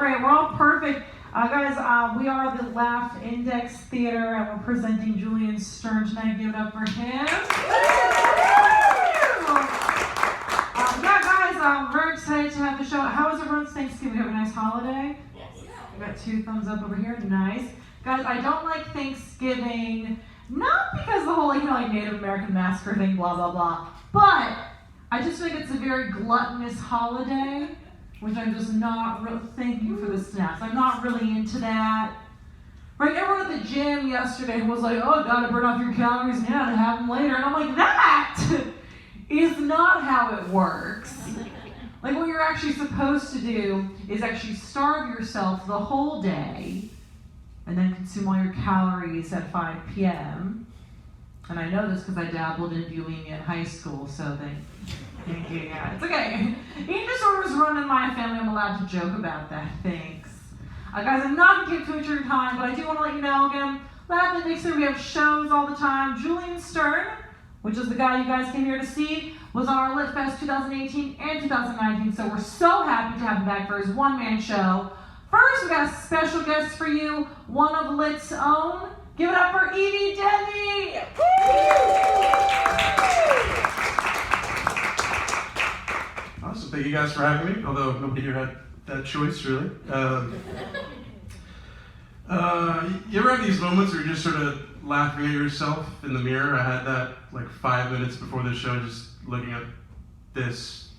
great. We're all perfect. Guys, we are the Laugh Index Theater, and we're presenting Julian Stern tonight. Give it up for him. Yeah, guys, I'm very excited to have the show. How was everyone's Thanksgiving? Have a nice holiday? Yes. We got 2 thumbs up over here. Nice. Guys, I don't like Thanksgiving, not because the whole, like Native American massacre thing, blah, blah, blah, but I just think it's a very gluttonous holiday, which I'm just not really, thank you for the snaps. I'm not really into that. Right, everyone at the gym yesterday was like, oh, gotta burn off your calories now to have them later. And I'm like, that is not how it works. Like, what you're actually supposed to do is actually starve yourself the whole day and then consume all your calories at 5 p.m. And I know this because I dabbled in bulimia in high school, so thank you, yeah, it's okay. Eating disorders run in my family. I'm allowed to joke about that, thanks. Guys, I'm not going to keep too much of your time, but I do want to let you know again, Laugh Index Theater, we have shows all the time. Julian Stern, which is the guy you guys came here to see, was on our Lit Fest 2018 and 2019, so we're so happy to have him back for his one-man show. First, we got a special guest for you, one of Lit's own. Give it up for Ivi Demi! Awesome, thank you guys for having me, although nobody here had that choice, really. You ever have these moments where you're just sort of laughing at yourself in the mirror? I had that like 5 minutes before the show, just looking at this.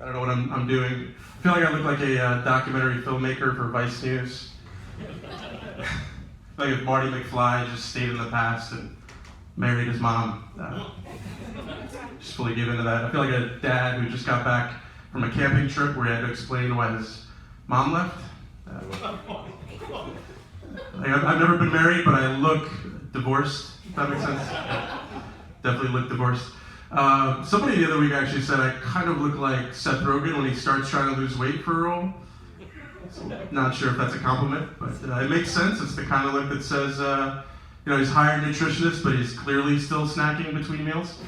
I don't know what I'm doing. I feel like I look like a documentary filmmaker for Vice News. Like if Marty McFly just stayed in the past and married his mom. Just fully give into that. I feel like a dad who just got back from a camping trip where he had to explain why his mom left. I've never been married, but I look divorced, if that makes sense. Definitely look divorced. Somebody the other week actually said I kind of look like Seth Rogen when he starts trying to lose weight for a role. So, not sure if that's a compliment, but it makes sense. It's the kind of look that says, he's hired a nutritionist, but he's clearly still snacking between meals.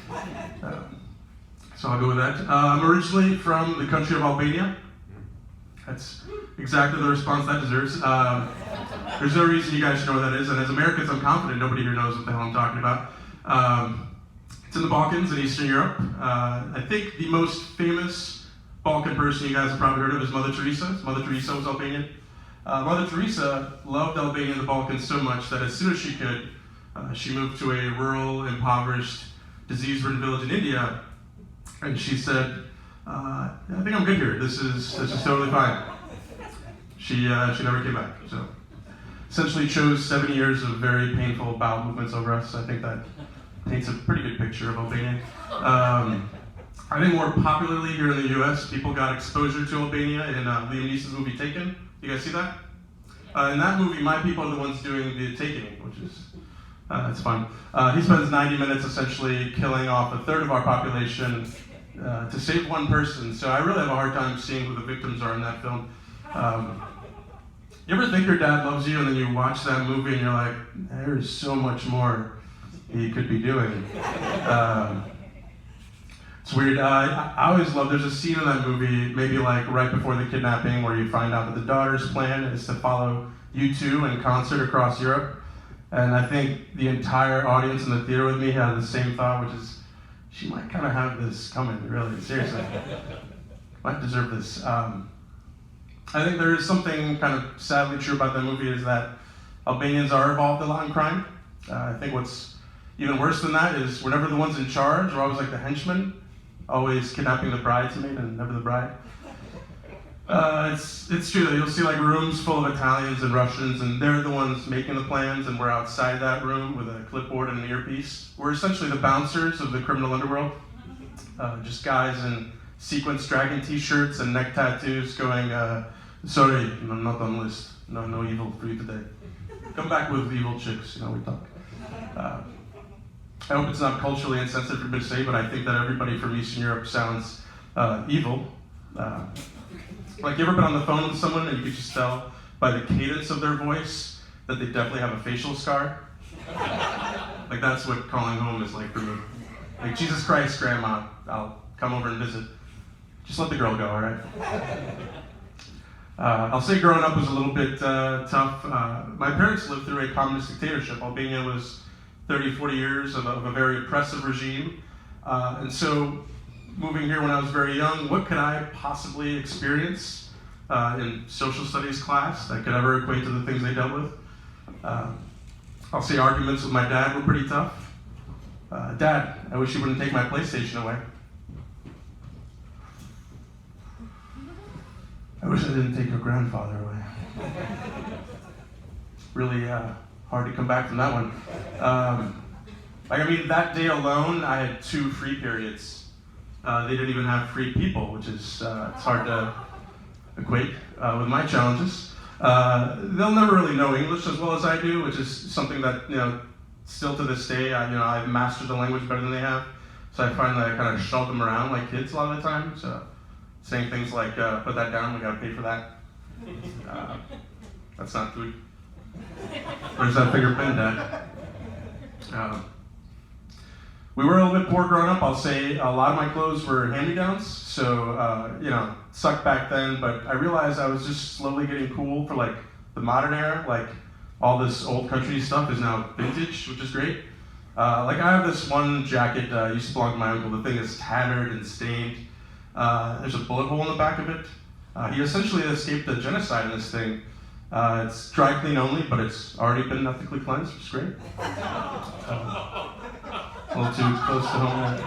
So I'll go with that. I'm originally from the country of Albania. That's exactly the response that deserves. There's no reason you guys should know what that is, and as Americans, I'm confident nobody here knows what the hell I'm talking about. It's in the Balkans in Eastern Europe. I think the most famous Balkan person you guys have probably heard of is Mother Teresa. Mother Teresa was Albanian. Mother Teresa loved Albania and the Balkans so much that as soon as she could, she moved to a rural, impoverished, disease-ridden village in India, and she said, I think I'm good here. This is totally fine. She never came back. So essentially chose 7 years of very painful bowel movements over us. I think that paints a pretty good picture of Albania. I think more popularly here in the U.S., people got exposure to Albania in Liam Neeson's movie Taken. You guys see that? In that movie, my people are the ones doing the taking, which is it's fun. He spends 90 minutes essentially killing off a third of our population to save one person. So I really have a hard time seeing who the victims are in that film. You ever think your dad loves you and then you watch that movie and you're like, there's so much more he could be doing. It's weird. I always love, there's a scene in that movie, maybe like right before the kidnapping, where you find out that the daughter's plan is to follow U2 in concert across Europe. And I think the entire audience in the theater with me had the same thought, which is, she might kind of have this coming, really, seriously. Might deserve this. I think there is something kind of sadly true about that movie, is that Albanians are involved a lot in crime. I think what's even worse than that is we're never the ones in charge. We're always like the henchmen, always kidnapping the bridesmaid and never the bride. It's true that you'll see like rooms full of Italians and Russians, and they're the ones making the plans, and we're outside that room with a clipboard and an earpiece. We're essentially the bouncers of the criminal underworld. Just guys in sequence dragon t-shirts and neck tattoos going, sorry, I'm not on the list. No evil for you today. Come back with evil chicks, we talk. I hope it's not culturally insensitive for me to say, but I think that everybody from Eastern Europe sounds evil. Like, you ever been on the phone with someone and you could just tell by the cadence of their voice that they definitely have a facial scar? Like, that's what calling home is like for me. Like, Jesus Christ, Grandma, I'll come over and visit. Just let the girl go, all right? I'll say growing up was a little bit tough. My parents lived through a communist dictatorship. Albania was 30, 40 years of a very oppressive regime. And so moving here when I was very young, what could I possibly experience in social studies class that could ever equate to the things they dealt with? I'll say arguments with my dad were pretty tough. Dad, I wish you wouldn't take my PlayStation away. I wish I didn't take your grandfather away. Really hard to come back from that one. That day alone, I had 2 free periods. They didn't even have free people, which is it's hard to equate with my challenges. They'll never really know English as well as I do, which is something that, still to this day, I've mastered the language better than they have. So I find that I kind of shove them around like kids a lot of the time. So saying things like, put that down, we gotta pay for that. That's not food. Where's that finger pen, Dad? We were a little bit poor growing up. I'll say a lot of my clothes were hand-me-downs, so sucked back then. But I realized I was just slowly getting cool for like the modern era. Like all this old country stuff is now vintage, which is great. I have this one jacket used to belong to my uncle. The thing is tattered and stained. There's a bullet hole in the back of it. He essentially escaped a genocide in this thing. It's dry clean only, but it's already been ethically cleansed, which is great. A little too close to home there.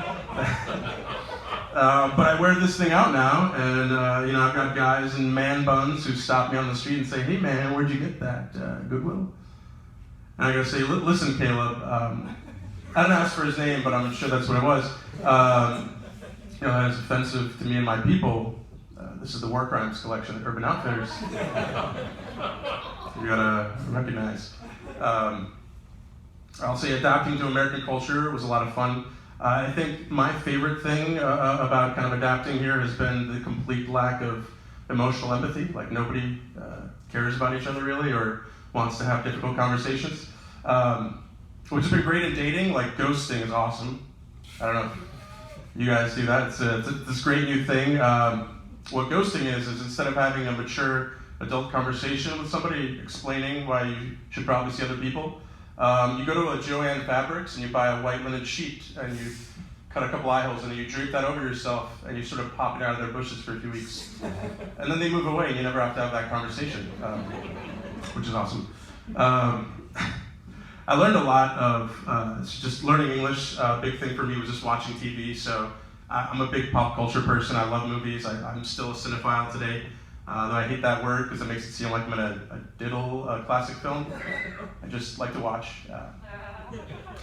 But I wear this thing out now, and I've got guys in man buns who stop me on the street and say, "Hey man, where'd you get that? Goodwill?" And I gotta say, "Listen, Caleb, I didn't ask for his name, but I'm sure that's what it was. That is offensive to me and my people. This is the War Crimes collection at Urban Outfitters. You gotta recognize." I'll say adapting to American culture was a lot of fun. I think my favorite thing about kind of adapting here has been the complete lack of emotional empathy. Like nobody cares about each other really or wants to have difficult conversations, which has been great in dating. Like ghosting is awesome. I don't know if you guys do that. It's this great new thing. What ghosting is instead of having a mature adult conversation with somebody explaining why you should probably see other people, you go to a Joann Fabrics and you buy a white linen sheet and you cut a couple eye holes and you drape that over yourself and you sort of pop it out of their bushes for a few weeks. And then they move away and you never have to have that conversation, which is awesome. I learned a lot of just learning English. A big thing for me was just watching TV. So I'm a big pop culture person. I love movies. I'm still a cinephile today. Though I hate that word because it makes it seem like I'm in a diddle classic film. I just like to watch.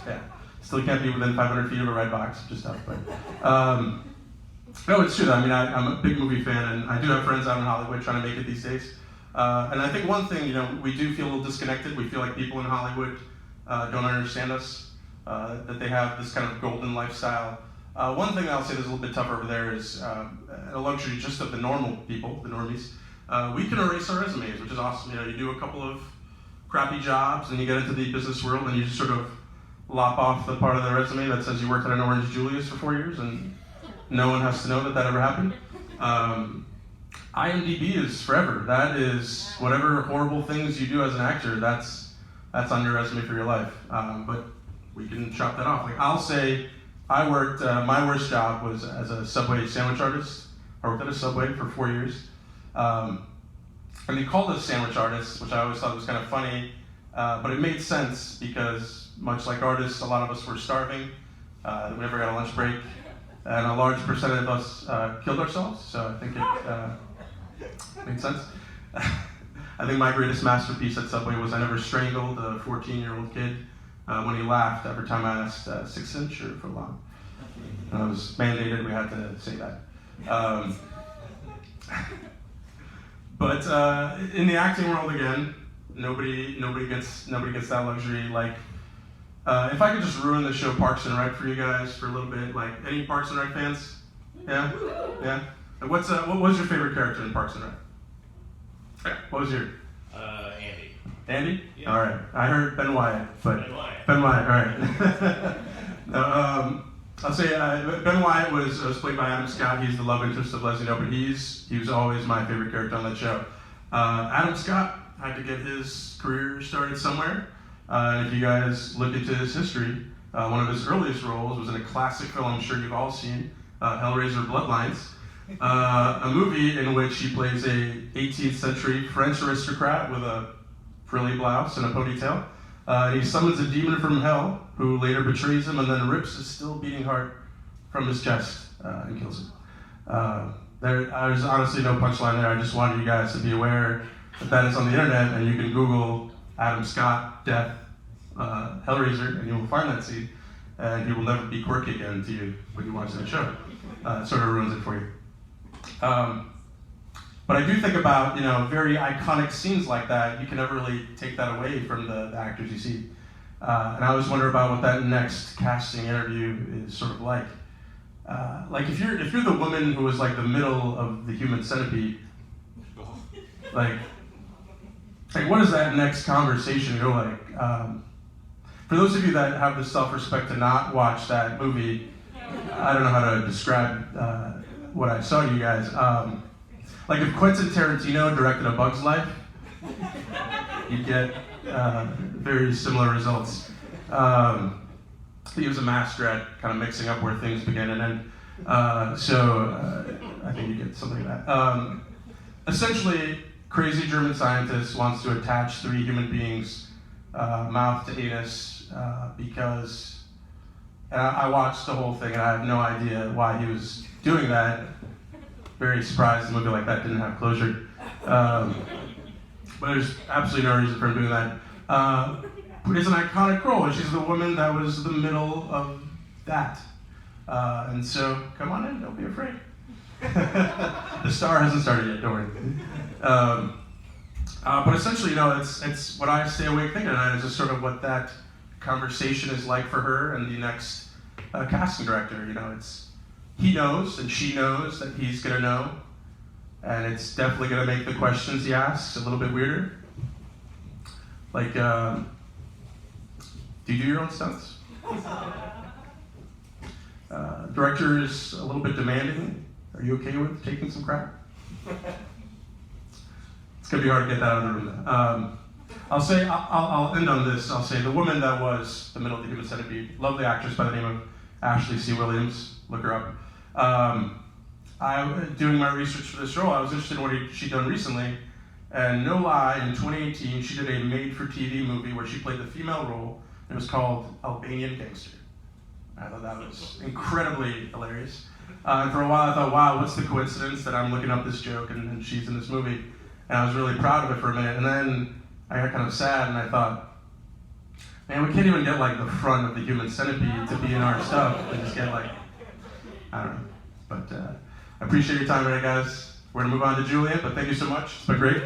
Yeah, still can't be within 500 feet of a red box, which is tough. But no, it's true. I'm a big movie fan, and I do have friends out in Hollywood trying to make it these days. And I think one thing, we do feel a little disconnected. We feel like people in Hollywood don't understand us. That they have this kind of golden lifestyle. One thing I'll say that's a little bit tougher over there is a luxury just of the normal people, the normies. We can erase our resumes, which is awesome. You do a couple of crappy jobs and you get into the business world and you just sort of lop off the part of the resume that says you worked at an Orange Julius for 4 years and no one has to know that ever happened. IMDb is forever. That is whatever horrible things you do as an actor, that's on your resume for your life. But we can chop that off. Like I'll say, I worked, my worst job was as a Subway sandwich artist. I worked at a Subway for 4 years. And they called us sandwich artists, which I always thought was kind of funny, but it made sense because much like artists, a lot of us were starving. We never got a lunch break, and a large percentage of us killed ourselves, so I think it made sense. I think my greatest masterpiece at Subway was I never strangled a 14-year-old kid when he laughed every time I asked 6-inch or foot long. And it was mandated, we had to say that. But in the acting world again, nobody gets that luxury. Like, if I could just ruin the show Parks and Rec for you guys for a little bit, like any Parks and Rec fans? Yeah, yeah. What was your favorite character in Parks and Rec? Yeah. What was your? Andy. Andy? Yeah. All right. I heard Ben Wyatt, but Ben Wyatt. All right. I'll say Ben Wyatt was played by Adam Scott. He's the love interest of Leslie Knope, but he was always my favorite character on that show. Adam Scott had to get his career started somewhere. And if you guys look into his history, one of his earliest roles was in a classic film I'm sure you've all seen, Hellraiser Bloodlines, a movie in which he plays a 18th century French aristocrat with a frilly blouse and a ponytail. He summons a demon from hell who later betrays him and then rips his still beating heart from his chest and kills him. There's honestly no punchline there. I just wanted you guys to be aware that is on the internet, and you can Google Adam Scott death Hellraiser, and you will find that scene, and he will never be quirky again to you when you watch that show. It sort of ruins it for you. But I do think about, very iconic scenes like that. You can never really take that away from the actors you see. And I always wonder about what that next casting interview is sort of like. Like if you're the woman who was like the middle of the human centipede, like what does that next conversation go like? For those of you that have the self-respect to not watch that movie, I don't know how to describe what I saw you guys. Like if Quentin Tarantino directed A Bug's Life, you'd get very similar results. He was a master at kind of mixing up where things begin and end. So I think you get something like that. Essentially, crazy German scientist wants to attach 3 human beings, mouth to anus, because, and I watched the whole thing and I have no idea why he was doing that. Very surprised a movie like that didn't have closure. But there's absolutely no reason for him doing that. It's an iconic role, and she's the woman that was the middle of that. And so, come on in, don't be afraid. The star hasn't started yet, don't worry. But essentially, it's what I stay awake thinking about is just sort of what that conversation is like for her and the next casting director. He knows and she knows that he's gonna know, and it's definitely gonna make the questions he asks a little bit weirder. Like, do you do your own stunts? Director is a little bit demanding. Are you okay with taking some crap? It's gonna be hard to get that out of the room. I'll end on this. I'll say the woman that was the middle of the human centipede, lovely actress by the name of Ashley C. Williams. Look her up. Doing my research for this role, I was interested in what she'd done recently, and no lie, in 2018 she did a made-for-TV movie where she played the female role. It was called Albanian Gangster. I thought that was incredibly hilarious. And for a while I thought, wow, what's the coincidence that I'm looking up this joke and she's in this movie? And I was really proud of it for a minute, and then I got kind of sad and I thought, man, we can't even get like the front of the human centipede to be in our stuff. We just get like, I don't know. But I appreciate your time today, guys. We're gonna move on to Julian, but thank you so much. It's been great.